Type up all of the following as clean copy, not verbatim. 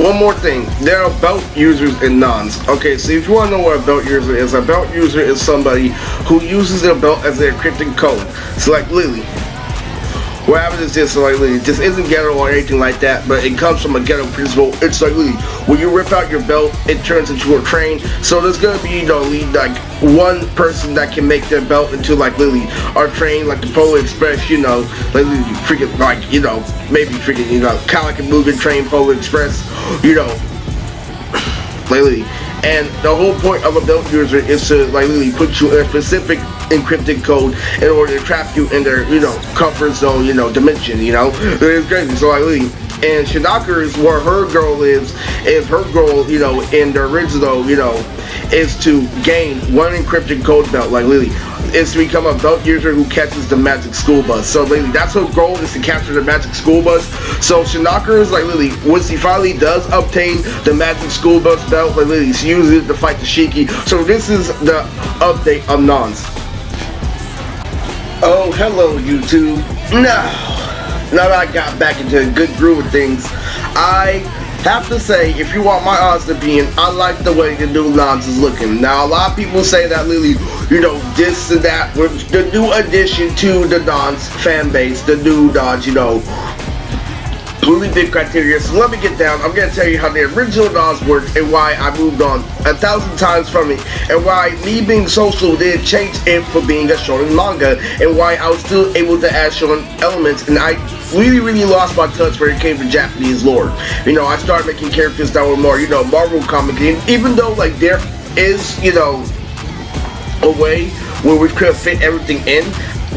One more thing, there are belt users in Nonz. Okay, so if you want to know what a belt user is, a belt user is somebody who uses their belt as their encrypted code. So like Lily. What happens is this, so like Lily, this isn't ghetto or anything like that, but it comes from a ghetto principle. It's like Lily, when you rip out your belt, it turns into a train. So there's gonna be, like one person that can make their belt into like Lily, our train, like the Polar Express, like Lily, freaking like, maybe freaking, kind of like a moving train, Polar Express, like Lily. And the whole point of a belt user is to like literally put you in a specific encrypted code in order to trap you in their comfort zone, dimension. It's crazy. So like literally, and Shinakar's where her goal is her goal, in the original, is to gain one encrypted code belt, like literally. Is to become a belt user who catches the magic school bus. So literally, that's her goal, is to capture the magic school bus. So Shinaka is like literally, once he finally does obtain the magic school bus belt, like literally, he uses it to fight the Shiki. So this is the update of Nonz. Oh, hello YouTube. Now that I got back into a good groove of things, I have to say, if you want my honest opinion, I like the way the new Nonz is looking. Now, a lot of people say that Lily, this and that, with the new addition to the Nonz fan base, the new Nonz, really big criteria. So let me get down. I'm gonna tell you how the original Nonz worked and why I moved on 1,000 times from it, and why me being social did change it for being a shonen manga, and why I was still able to add shonen elements, and I really lost my touch when it came to Japanese lore. I started making characters that were more, Marvel comic, and even though like there is, a way where we could fit everything in,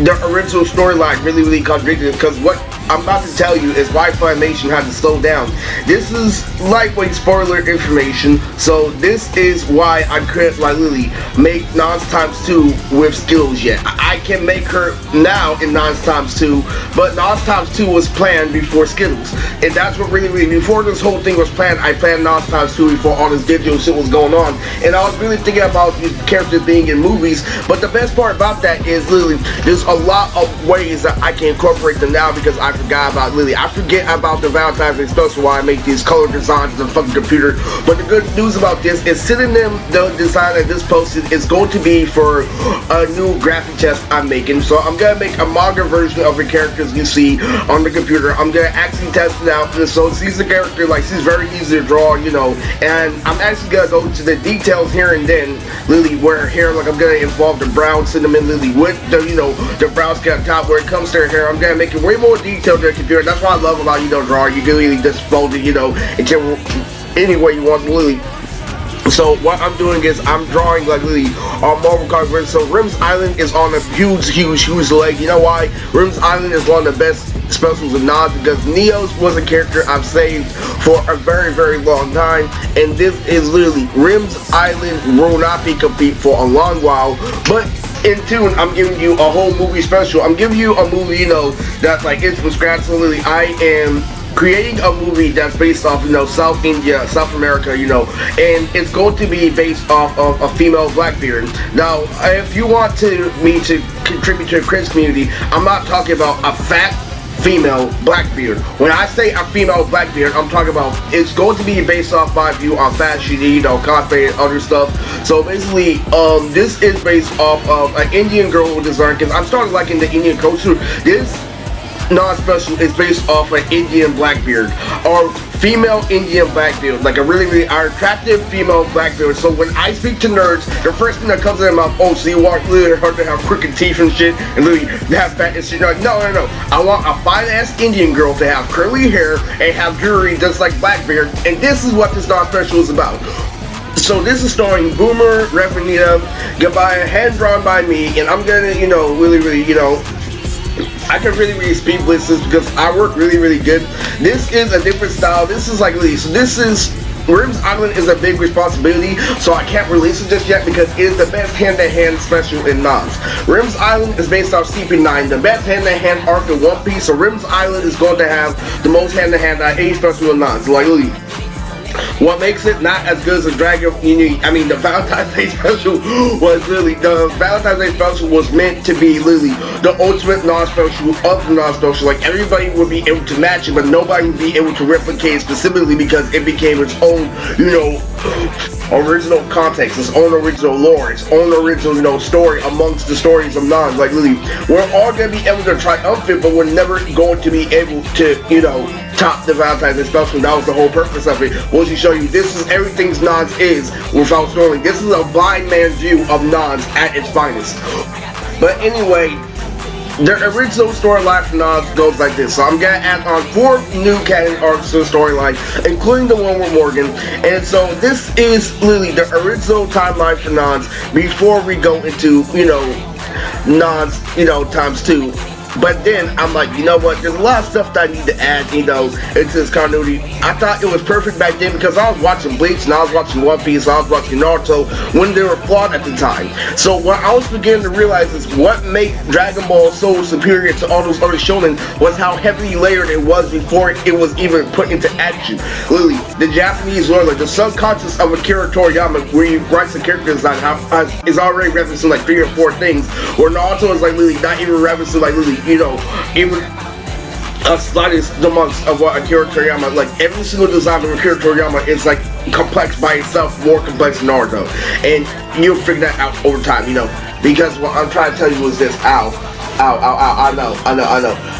the original storyline really contradicted it, because what I'm about to tell you is why Funimation had to slow down. This is lightweight spoiler information, so this is why I couldn't like literally make Nonz ×2 with skills yet. I can make her now in Nonz ×2, but Nonz ×2 was planned before Skittles, and that's what really before this whole thing was planned. I planned Nonz ×2 before all this digital shit was going on, and I was really thinking about these characters being in movies. But the best part about that is literally there's a lot of ways that I can incorporate them now, because I forgot about Lily. I forget about the Valentine's Day special why I make these color designs on the fucking computer. But the good news about this is synonym, the design that this posted is going to be for a new graphic test I'm making. So I'm gonna make a manga version of the characters you see on the computer. I'm gonna actually test it out. And so she's the character, like she's very easy to draw, and I'm actually gonna go to the details here and then, Lily, where her hair, like I'm gonna involve the brown cinnamon Lily with the, the brown skin on top. Where it comes to her hair, I'm gonna make it way more detailed than the computer. That's what I love about, drawing. You can really just fold it, into any way you want, Lily. So what I'm doing is I'm drawing like Lily on Marvel Comics. So Rim's Island is on a huge leg. You know why? Rim's Island is one of the best specials of Nonz, because Neos was a character I've saved for a very long time, and this is literally Rim's Island will not be complete for a long while, but in tune, I'm giving you a whole movie special. I'm giving you a movie, that's like it's from scratch. So literally, I am creating a movie that's based off, South India, South America, and it's going to be based off of a female Blackbeard. Now, if you want me to contribute to the Chris community, I'm not talking about a fat female Blackbeard. When I say a female Blackbeard, I'm talking about it's going to be based off my view on fashion, cosplay and other stuff. So basically, this is based off of an Indian girl design, because I'm starting liking the Indian culture. This Nonz special is based off an Indian Blackbeard, or female Indian Blackbeard, like a really attractive female Blackbeard. So when I speak to nerds, the first thing that comes in my mouth, oh, so you want her to have crooked teeth and shit, and literally have fat and shit. Like, no. I want a fine-ass Indian girl to have curly hair and have jewelry just like Blackbeard, and this is what this Nonz special is about. So this is starring Boomer, Revenita, goodbye, hand drawn by me, and I'm gonna, really, I can really speed blitz this because I work really good. This is a different style. This is like really, so this is Rim's Island is a big responsibility, so I can't release it just yet because it is the best hand-to-hand special in Nonz. Rim's Island is based off CP9, the best hand-to-hand arc in One Piece. So Rim's Island is going to have the most hand-to-hand any special in Nonz. Like really. What makes it not as good as the Dragon, I mean, the Valentine's Day special was literally, the Valentine's Day special was meant to be literally the ultimate Nonz special of the Nonz special. Like, everybody would be able to match it, but nobody would be able to replicate it specifically because it became its own, original context, its own original lore, its own original, story amongst the stories of Nonz. Like, literally, we're all going to be able to triumphant, but we're never going to be able to, top the Valentine's Day special. That was the whole purpose of it, was to show you this is everything Nonz is without story. This is a blind man's view of Nonz at its finest. But anyway, the original storyline for Nonz goes like this. So I'm gonna add on 4 new canon arcs to the storyline, including the one with Morgan. And so this is literally the original timeline for Nonz before we go into, Nonz, times 2. But then I'm like, you know what, there's a lot of stuff that I need to add, into this continuity. I thought it was perfect back then because I was watching Bleach and I was watching One Piece, I was watching Naruto when they were flawed at the time. So what I was beginning to realize is what made Dragon Ball so superior to all those other shonen was how heavily layered it was before it was even put into action. Literally, the Japanese lore, like the subconscious of Akira Toriyama, where he writes the character design, is already referencing like 3 or 4 things, where Naruto is like literally not even referencing like literally, even a slightest amongst of what Akira Toriyama, like every single design of Akira Toriyama is like complex by itself, more complex than Naruto, and you'll figure that out over time, because what I'm trying to tell you is this. I know,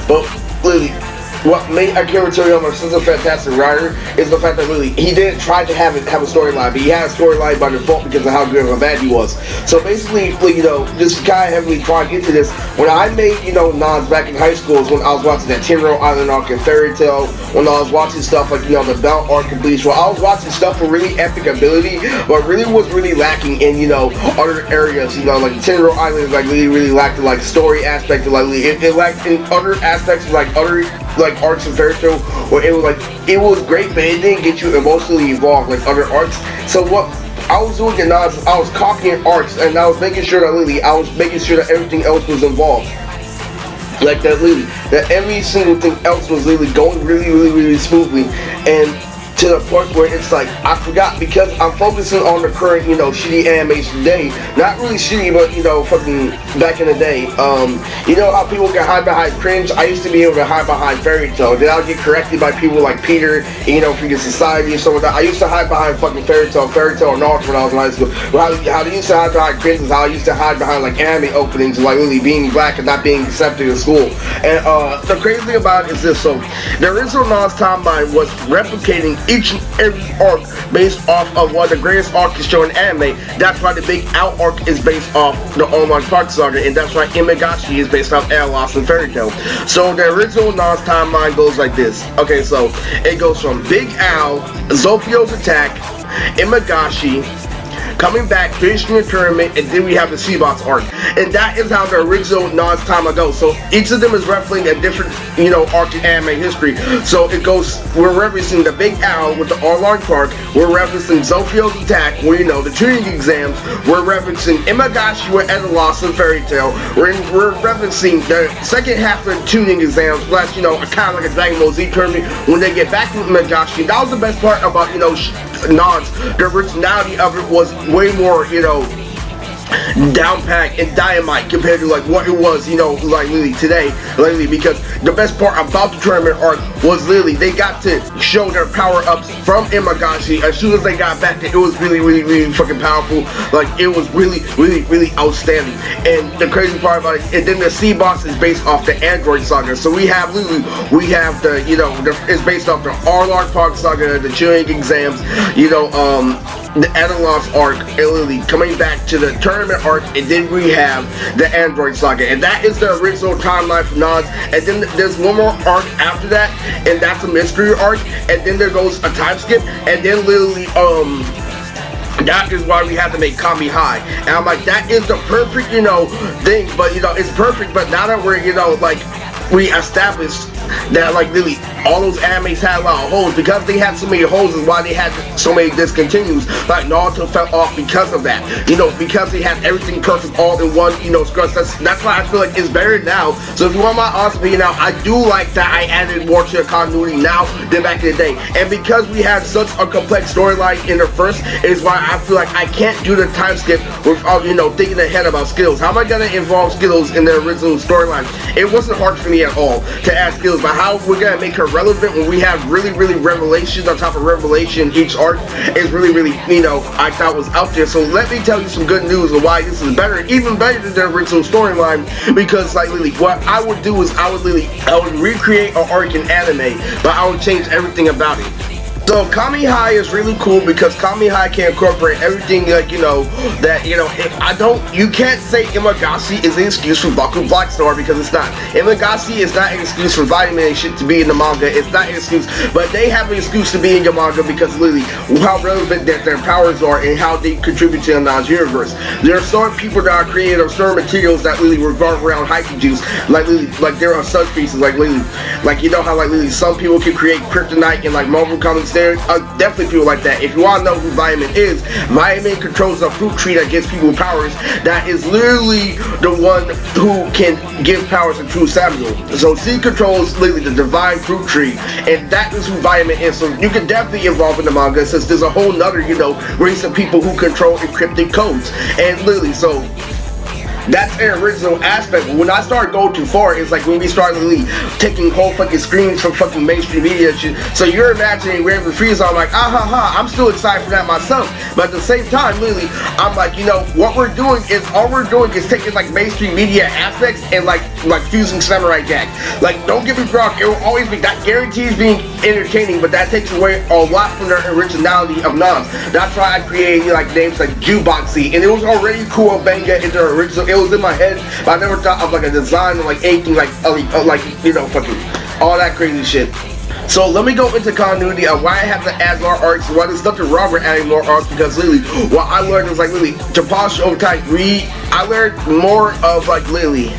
but literally, what made Akira Toriyama such a fantastic writer is the fact that really he didn't try to have a storyline, but he had a storyline by default because of how good of a man he was. So basically, just kind of heavily trying into this. When I made, Nonz back in high school is when I was watching that Tenro Island arc and Fairy Tail, when I was watching stuff like, the Belt arc and Bleach, where I was watching stuff with really epic ability, but really was really lacking in, other areas, like Tenro Island like really lacked the like story aspect, like it lacked in other aspects, like other arcs and Fairy Tail, where it was great, but it didn't get you emotionally involved like other arcs. So what I was doing in Nonz, I was copying arcs, and I was making sure that everything else was involved. Like that every single thing else was literally going really smoothly, and to the point where it's like I forgot, because I'm focusing on the current, shitty animation today. Not really shitty, but fucking back in the day. You know how people can hide behind cringe? I used to be able to hide behind Fairy Tail. Then I'll get corrected by people like Peter, freaking Society and stuff like that. I used to hide behind fucking Fairy Tail or Naruto when I was in high school. Well, how they used to hide behind cringe is how I used to hide behind like anime openings, like really being black and not being accepted in school. And the crazy thing about it is this: so the original Nonz timeline was replicating each and every arc based off of one of the greatest arcs is shown in anime. That's why the Big Out arc is based off the Online Park Saga, and that's why Imagashi is based off Lost and Fairy Tail. So the original Nonz timeline goes like this. Okay, so it goes from Big Owl, Zofio's attack, Imagashi, coming back, finishing the tournament, and then we have the Seabots arc. And that is how the original Nonz timeline goes. So each of them is referencing a different, arc in anime history. So it goes, we're referencing the Big Owl with the Online Park, we're referencing Zofio's attack, where, the tuning exams, we're referencing Imagashi with Lost and Fairy Tail, we're referencing the second half of the tuning exams, plus, kind of like a Dragon Ball Z tournament, when they get back to Imagashi. That was the best part about, Nonz. The originality of it was way more, down packed and dynamite compared to like what it was, like literally today, because the best part about the tournament arc was literally they got to show their power-ups from Imagashi. As soon as they got back there, it was really fucking powerful. Like, it was really outstanding. And the crazy part about it, and then the C-Boss is based off the Android Saga. So we have the, it's based off the Arlong Park Saga, the Turing exams, the Lost arc, literally coming back to the tournament arc, and then we have the Android Saga, and that is the original timeline for Nonz. And then there's one more arc after that, and that's a mystery arc, and then there goes a time skip, and then literally that is why we have to make Kami High. And I'm like, that is the perfect, thing, but it's perfect, but now that we're, we established that like literally all those animes had a lot of holes. Because they had so many holes is why they had so many discontinues. Like Naruto fell off because of that. You know, because they had everything perfect all in one, you know, scratch. That's why I feel like it's better now. So if you want my honest opinion now, I do like that I added more to the continuity now than back in the day. And because we had such a complex storyline in the first, is why I feel like I can't do the time skip without, you know, thinking ahead about skills. How am I gonna involve skills in the original storyline? It wasn't hard for me at all to add skills, but how we're gonna make her relevant when we have really revelations on top of revelation each arc is really, you know, I thought was out there. So let me tell you some good news of why this is better, even better than the original storyline. Because like literally, what I would do is I would recreate an arc in anime, but I would change everything about it. So Kami High is really cool because Kami High can incorporate everything, like, you know, that, you know, if I don't, you can't say Imagasi is an excuse for Baku Black Star, because it's not. Imagasi is not an excuse for vitamin and shit to be in the manga. It's not an excuse, but they have an excuse to be in your manga because literally how relevant that their powers are and how they contribute to the Nonz universe. There are certain people that are creating certain materials that really revolve around Haiku juice, like literally, like there are such pieces, like literally, like you know how like literally some people can create kryptonite and like Marvel comics. There are definitely people like that. If you want to know who Vitamin is, Vitamin controls a fruit tree that gives people powers. That is literally the one who can give powers to True Samuel. So she controls literally the divine fruit tree, and that is who Vitamin is. So you can definitely evolve in the manga since there's a whole nother, you know, race of people who control encrypted codes. And literally, so that's an original aspect. When I start going too far, it's like when we start really taking whole fucking screens from fucking mainstream media and shit. So you're imagining Raven Freeze, I'm like, I'm still excited for that myself. But at the same time, literally, I'm like, you know, what we're doing is, all we're doing is taking like mainstream media aspects and like fusing Samurai Jack. Like, don't get me wrong, it will always be, that guarantees being entertaining, but that takes away a lot from the originality of Nonz. That's why I created like names like Juboxy, and it was already cool manga in the original. It was in my head, but I never thought of like a design or like anything like you know, fucking all that crazy shit. So let me go into continuity of why I have to add more arcs. Why there's nothing wrong with adding more arcs, because literally what I learned was like literally to polish over time. I learned more of like literally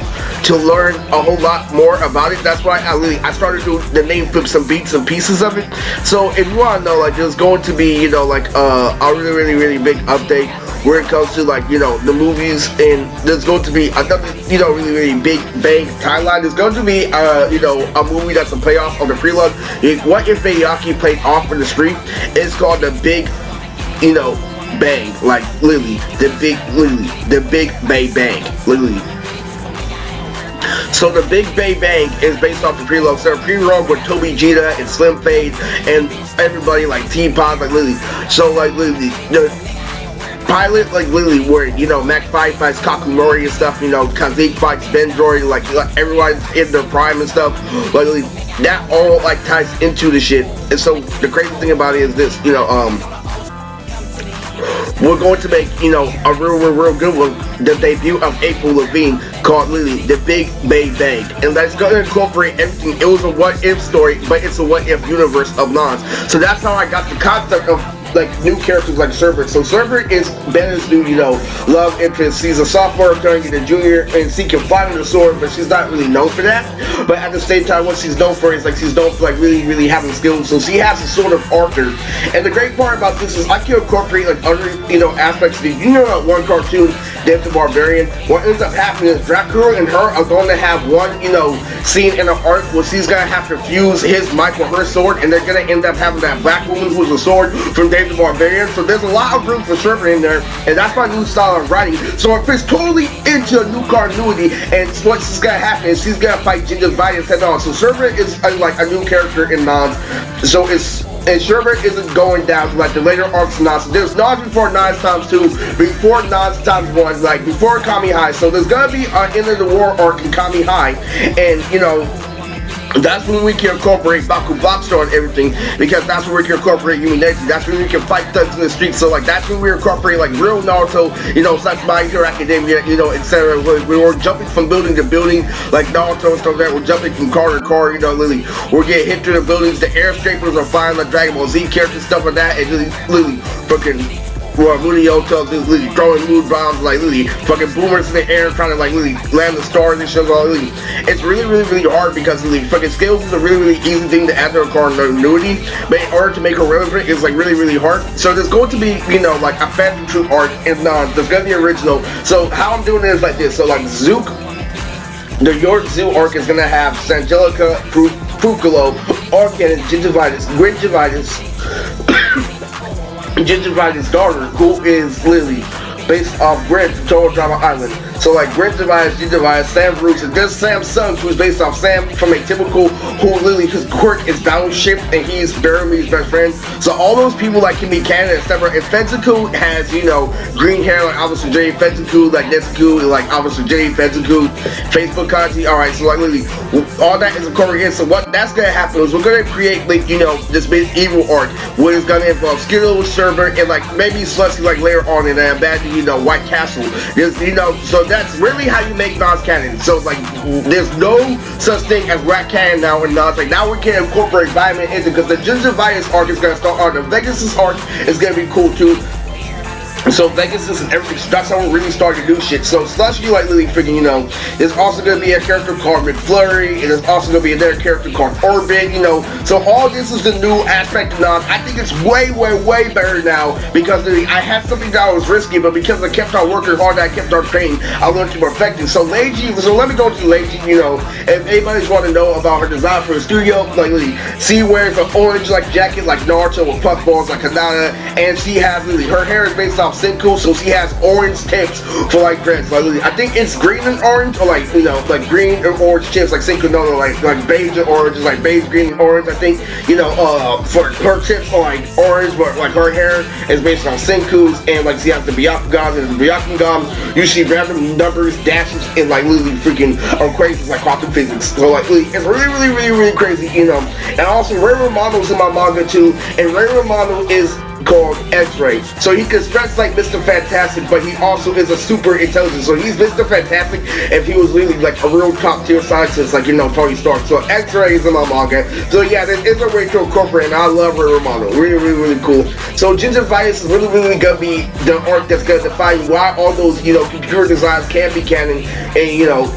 to learn a whole lot more about it. That's why I started to do the name flip, some beats and pieces of it. So if you want to know, like there's going to be, you know, like a really big update where it comes to like, you know, the movies, and there's going to be another, you know, really big bang timeline. There's going to be you know, a movie that's a playoff of the prelude. What if Bayaki played off in the street? It's called the Big, you know, Bang, like literally the Big Bay Bang, literally. So the Big Bay Bang is based off the prelude. So the prelude with Toby Jita and Slim Fade and everybody like T-Pod, like literally. So like literally the pilot, like literally where, you know, Mac 5 fights Kakumori and stuff, you know, Kazik fights Bendroid, like everyone's in their prime and stuff, like literally, that all like ties into the shit. And so the crazy thing about it is this, you know, we're going to make, you know, a real good one, the debut of April Lavigne, called literally The Big Bay Bang, and that's going to incorporate everything. It was a what if story, but it's a what if universe of Nonz. So that's how I got the concept of like new characters like Servant. So Servant is Ben's new, you know, love interest. She's a sophomore turning into junior, and she can fly with a sword, but she's not really known for that. But at the same time, what she's known for is like she's known for like really having skills. So she has a sort of archer. And the great part about this is I can incorporate like other, you know, aspects of it. You know, that one cartoon, Dave the Barbarian. What ends up happening is Dracula and her are going to have one, you know, scene in an arc where she's gonna have to fuse his mic with her sword, and they're gonna end up having that black woman who's a sword from Dave the Barbarian. So there's a lot of room for Servant in there, and that's my new style of writing. So it fits totally into a new continuity, and what's gonna happen is she's gonna fight Ginger's Violence head on. So Servant is like a new character in Nonz. So and Servant isn't going down to like the later arcs of Nonz. So there's Nonz before Nonz times 2, before Nonz times 1, like before Kami High. So there's gonna be an end of the war arc in Kami High, and you know, that's when we can incorporate Baku Black Star and everything, because that's when we can incorporate Yumi Neji. That's when we can fight thugs in the streets. So like that's when we incorporate like real Naruto, you know, such My Hero Academia, you know, etc. We were jumping from building to building like Naruto and stuff like that. We're jumping from car to car, you know, literally. We're getting hit through the buildings. The air scrapers are flying like Dragon Ball Z characters, stuff like that, and literally fucking well, Lunioto literally throwing mood bombs, like literally fucking boomers in the air, trying to like literally land the stars and shit. Literally, it's really hard because literally fucking skills is a really easy thing to add to a continuity, but in order to make her relevant, it's like really hard. So there's going to be, you know, like a Phantom Troop arc in Nonz. There's gonna be original. So how I'm doing it is like this. So like Zook, the York Zoo arc is gonna have Sangelica, Frucolo, Arcan, and Gingivitis' daughter, who is Lily, based off Grin from Total Drama Island. So like Gingivitis, Sam Brooks, and this Sam's son, who's based off Sam from a typical who literally his quirk is downshift and he's barely his best friend. So all those people like can be canon except for if Fensiku has, you know, green hair like Officer J, Fensiku like Netsuku like Officer J, Fensiku, Facebook Kanji, alright, so like literally all that is incorporated. So what that's gonna happen is we're gonna create like, you know, this big evil arc what is gonna involve Skittles, Server, and like maybe Slushy like later on in that bad, you know, White Castle. There's, you know, so that's really how you make Nonz canon. So like there's no such thing as rat canon now in Nonz. Like now we can incorporate Vitamin into, because the Gingivitis arc is gonna start on the Vegas' arc is gonna be cool too. So Vegas and everything, that's how we really started to do shit. So Slushy like literally freaking, you know, there's also gonna be a character called McFlurry, and there's also gonna be another character called Orbit, you know. So all this is the new aspect of Nonz. I think it's way better now because I had something that was risky, but because I kept on working hard, I kept on training, I learned to perfect it. So Leiji, so let me go to Leiji, you know, if anybody's want to know about her design for the studio, like literally, she wears an orange like jacket like Naruto with puffballs like Hinata, and she has literally, her hair is based off Senku, so she has orange tips for like dreads. Like I think it's green and orange, or like, you know, like green and orange tips like Senku, no, like beige and orange, is like beige, green, and orange. I think, you know, for her tips are like orange, but like her hair is based on Senku's, and like she has the Byakugan, and the Byakugan you see random numbers, dashes, and like literally freaking crazy like quantum physics. So like it's really crazy, you know. And also Ray Romanos in my manga too, and Ray Romano is called X-Ray. So he can stretch like Mr. Fantastic, but he also is a super intelligent. So he's Mr. Fantastic if he was really like a real top tier scientist, like, you know, Tony Stark. So X-Ray is in my manga. So yeah, there is a way to incorporate, and I love Ray Romano. Really cool. So Gingivitis is really gonna be the arc that's gonna define why all those, you know, computer designs can be canon, and, you know,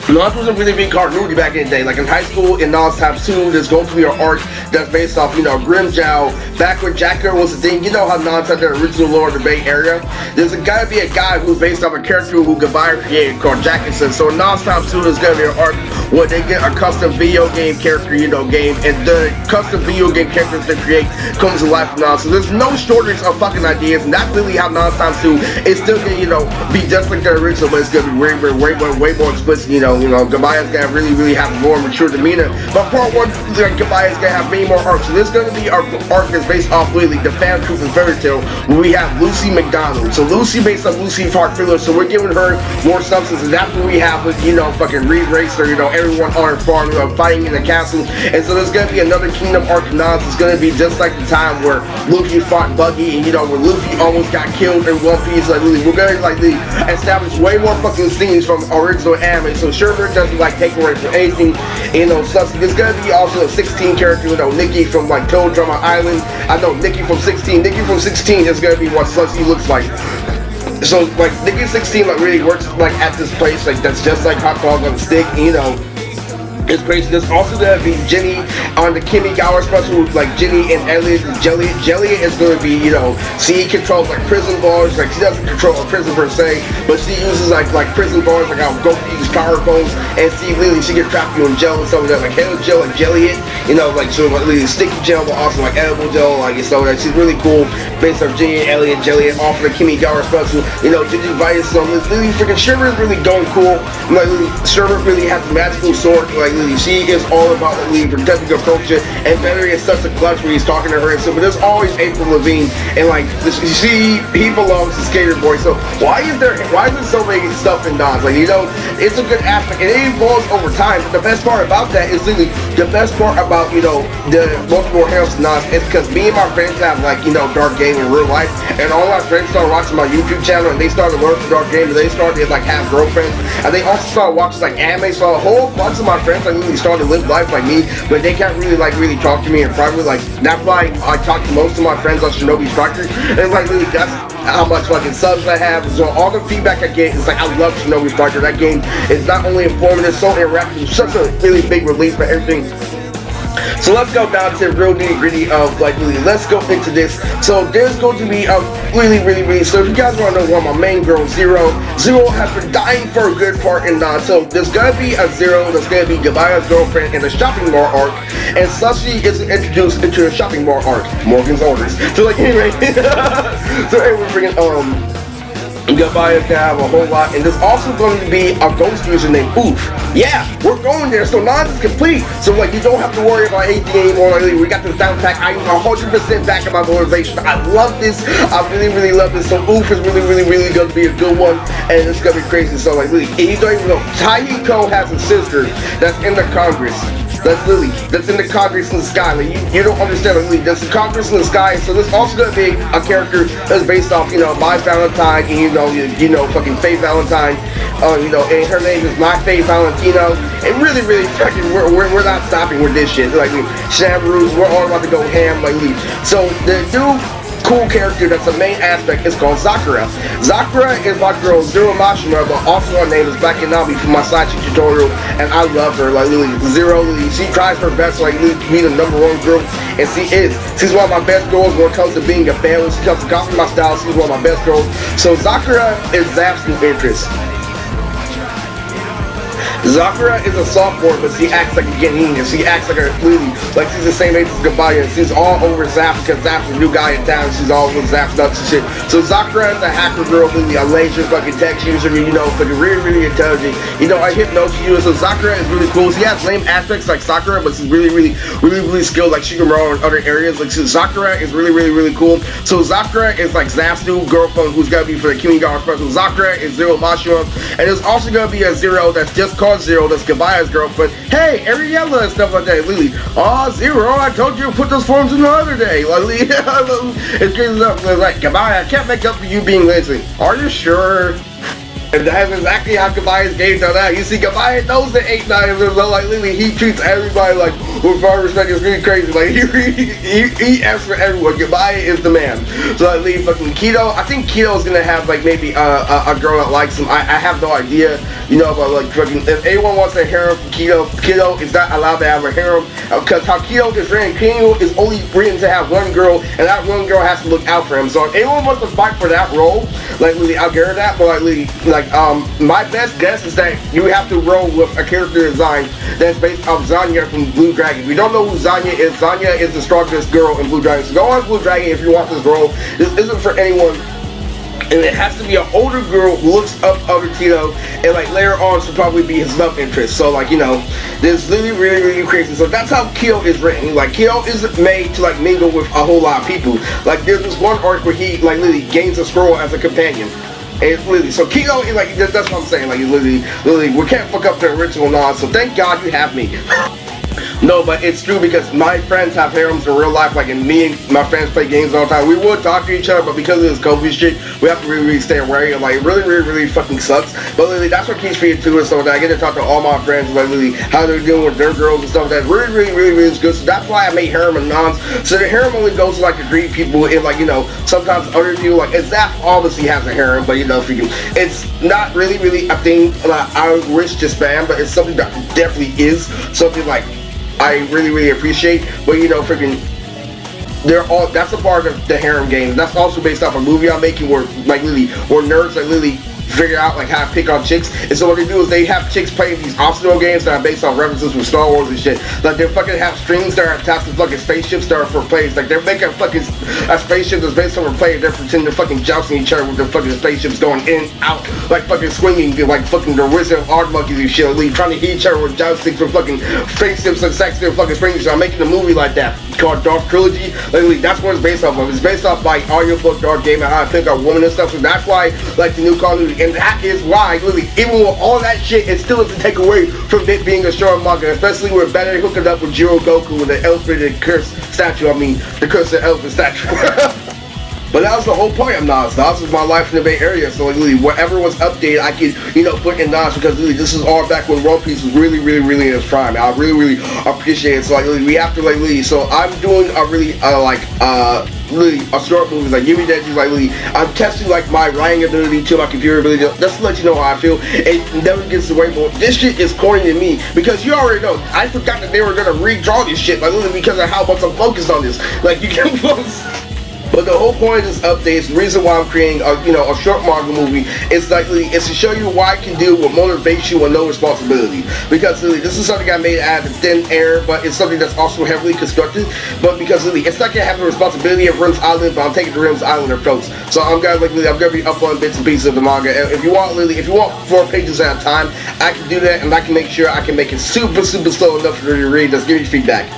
Nonz was a really big continuity back in the day. Like in high school, in Nonz Times 2, there's going to be an arc that's based off, you know, Grimmjow. Back when Jacker was the thing, you know how Nonz had the original lore of the Bay Area? There's gotta be a guy who's based off a character who Gabire created called Jackinson. So in Nonz Times 2, there's gonna be an arc where they get a custom video game character, you know, game, and the custom video game characters they create comes to life from Nonz. So there's no shortage of fucking ideas, and that's really how Nonz Times 2 is still gonna, you know, be just like the original, but it's gonna be way more explicit, you know. Gabaya's gonna really have a more mature demeanor. But part one, Gabaya's gonna have many more arcs. So this is gonna be our arc that's based off really the fan truth and fairy tale, where we have Lucy McDonald. So Lucy based on Lucy Park Filler, so we're giving her more substance, and that's what we have with, you know, fucking Reed Racer, you know, everyone on her farm, fighting in the castle. And so there's gonna be another Kingdom arc of Nonz. It's gonna be just like the time where Luffy fought Buggy, and, you know, where Luffy almost got killed in One Piece. Like really, we're gonna like establish way more fucking scenes from original anime. So Sherman doesn't like take away from anything, you know, stuff. There's gonna be also a 16 character, you know, Nikki from like Toad Drama Island. I know Nikki from 16 is gonna be what Slushy looks like. So like Nikki 16 like really works like at this place, like that's just like hot dog on a stick, you know. It's crazy. There's also gonna be Jenny on the Kimi Gower special, like Jenny and Elliot and Jelliet. Jelliet is gonna be, you know, she controls like prison bars. Like she doesn't control a prison per se, but she uses like prison bars, like how Goku uses power phones, and she gets trapped in gel and stuff like that, like hell gel and Jelliet, you know, like so like really sticky gel, but also like edible gel, like so that she's really cool. Based on Jenny and Elliot, Jelliet, off of the Kimi Gower special, you know, Gingivitis. So really freaking Sherbert is really going cool. Like Sherbert really has a magical sword, like. She is all about protecting her culture, and Barry is such a clutch when he's talking to her and so, but there's always April Levine, and like he belongs to Skater Boy. So why is there so many stuff in Nonz? Like, you know, it's a good aspect, and it evolves over time. But the best part about that is really the best part about, you know, the multiple heroes in Nonz is because me and my friends have, like, you know, dark game in real life, and all my friends started watching my YouTube channel, and they started learning dark game, and they started like have girlfriends, and they also started watching like anime. So a whole bunch of my friends like really starting to live life like me, but they can't really talk to me in private. Like that's why I talk to most of my friends on Shinobi Striker, and like really that's how much fucking subs I have. So all the feedback I get is like I love Shinobi Striker. That game is not only informative, so interactive, such a really big release for everything. So let's go down to the real nitty gritty of like really, let's go into this. So there's going to be a really, so if you guys want to know what my main girl, Zero has been dying for a good part in Nonz. So there's gonna be a Zero that's gonna be Gabaya's girlfriend in the shopping mall arc, and Sushi is introduced into the shopping mall arc, Morgan's orders. So like anyway, so anyway, we're bringing Gabaya's gonna have a whole lot, and there's also going to be a ghost user named Oof. Yeah, we're going there, so Nonz is complete. So like you don't have to worry about anything anymore. Like, we got this down pack. I'm 100% back in my motivation. I love this. I really love this. So Oof is really gonna be a good one, and it's gonna be crazy. So like really, and you don't even know, Tahiko has a sister that's in the Congress. That's Lily. That's in the Congress in the sky. Like you don't understand. Like, Lily, that's the Congress in the sky. So there's also gonna be a character that's based off, My Valentine, and you know, fucking Faye Valentine. And her name is My Faye Valentino. And really fucking, we're not stopping with this shit. Like Shamroos, we're all about to go ham. Like so the new cool character that's the main aspect is called Sakura. Sakura is my girl Zero Mashima, but also her name is Black Nami from my side chick tutorial, and I love her. Like Lily, Zero, she tries her best to like be the #1 girl, and she's one of my best girls when it comes to being a balance. She comes to copy my style. She's one of my best girls. So Sakura is Zap's new interest. Sakura is a sophomore, but she acts like a Genin, and she acts like a Lily, like she's the same age as Gabaya, and she's all over Zap because Zap's a new guy in town, and she's all over Zap's nuts and shit. So Sakura is a hacker girl, Lily, a laser fucking tech user, fucking really intelligent. I hypnosis you, so Sakura is really cool. She has lame aspects like Sakura, but she's really skilled like Shikamaru in other areas. Like Sakura is really cool. So Sakura is like Zap's new girlfriend who's gonna be for the Kimigara special. Sakura is Zero Mashima, and there's also gonna be a Zero that's just called Zero, that's Gabaya's girlfriend. Hey, Ariella and stuff like that. Lily, Zero, I told you to put those forms in the other day. Like, it's crazy stuff. Like, Gabaya, I can't make up for you being lazy. Are you sure? And that's exactly how Gabaya's game done out. You see, Gabaya knows the 8-9, like Lily, he treats everybody like with all respect. It's really crazy. Like he asks for everyone. Gabaya is the man. So like Lily, fucking Kido. I think Kido's gonna have like maybe a girl that likes him. I have no idea. But like fucking if anyone wants a harem from Kido is not allowed to have a harem because how Kido is written, Kido is only written to have one girl, and that one girl has to look out for him. So if anyone wants to fight for that role, like Lily, I'll get her that. But like Lily, my best guess is that you have to roll with a character design that's based off Zanya from Blue Dragon. If you don't know who Zanya is the strongest girl in Blue Dragon. So go on Blue Dragon if you want this role. This isn't for anyone. And it has to be an older girl who looks up to Tito, and like later on should probably be his love interest. So like this really crazy. So that's how Kyo is written. Like Kyo is made to like mingle with a whole lot of people. Like there's this one arc where he like literally gains a scroll as a companion. And it's literally, so Kyo is like, that's what I'm saying, like literally, we can't fuck up the original Nonz, so thank God you have me. No, but it's true because my friends have harems in real life, like, and me and my friends play games all the time. We would talk to each other, but because of this COVID shit, we have to really stay away, and like, it really fucking sucks. But literally, that's what keeps me into it, so that I get to talk to all my friends, like, literally, how they're doing with their girls and stuff. That's really is good. So that's why I made harem and Nonz. So the harem only goes to like the great people, and like, sometimes other people, like, Zap obviously has a harem, but it's not really a thing that I wish to spam, but it's something that definitely is something like I really appreciate. But freaking, that's a part of the harem game. That's also based off a movie I'm making where like where nerds like literally figure out like how to pick on chicks. And so what they do is they have chicks playing these optional games that are based on references from Star Wars and shit. Like they fucking have strings that are attached to fucking spaceships that are for players. Like they're making fucking a spaceship that's based on a player. They're pretending they're fucking jousting each other with their fucking spaceships going in and out, like fucking swinging, like fucking the Wizard of Art monkeys and shit. Like, trying to hit each other with joysticks with fucking spaceships and sex and fucking springs. So I'm making a movie like that called Dark Trilogy. Like, that's what it's based off of. It's based off by audiobook Dark Game and how to pick up women and stuff. So that's why like the new Call of Duty, and that is why literally, even with all that shit, it still doesn't take away from it being a shonen manga, especially with better hooking up with Jiro Goku with the elephant and curse statue. I mean, the cursed elephant statue. But that was the whole point of Nonz. Nonz is my life in the Bay Area, so like literally whatever was updated, I could put in Nonz because literally this is all back when One Piece was really in its prime. I really appreciate it. So like literally we have to like literally. So I'm doing a really really a short movie, like give me that, like really, I'm testing like my writing ability to my computer ability, just to let you know how I feel. It never gets away from this shit is corny to me because you already know. I forgot that they were gonna redraw this shit, like literally because of how much I'm focused on this. Like you can focus. But the whole point of this update is the reason why I'm creating a short manga movie is likely it's to show you why I can deal with motivation with no responsibility. Because really, this is something I made out of thin air, but it's something that's also heavily constructed. But because really, it's not gonna have the responsibility of Rim's Island, but I'm taking the Rim's Island approach. So I'm gonna be up on bits and pieces of the manga. And if you want 4 pages at a time, I can do that, and I can make sure I can make it super slow enough for you to read. Just give me feedback.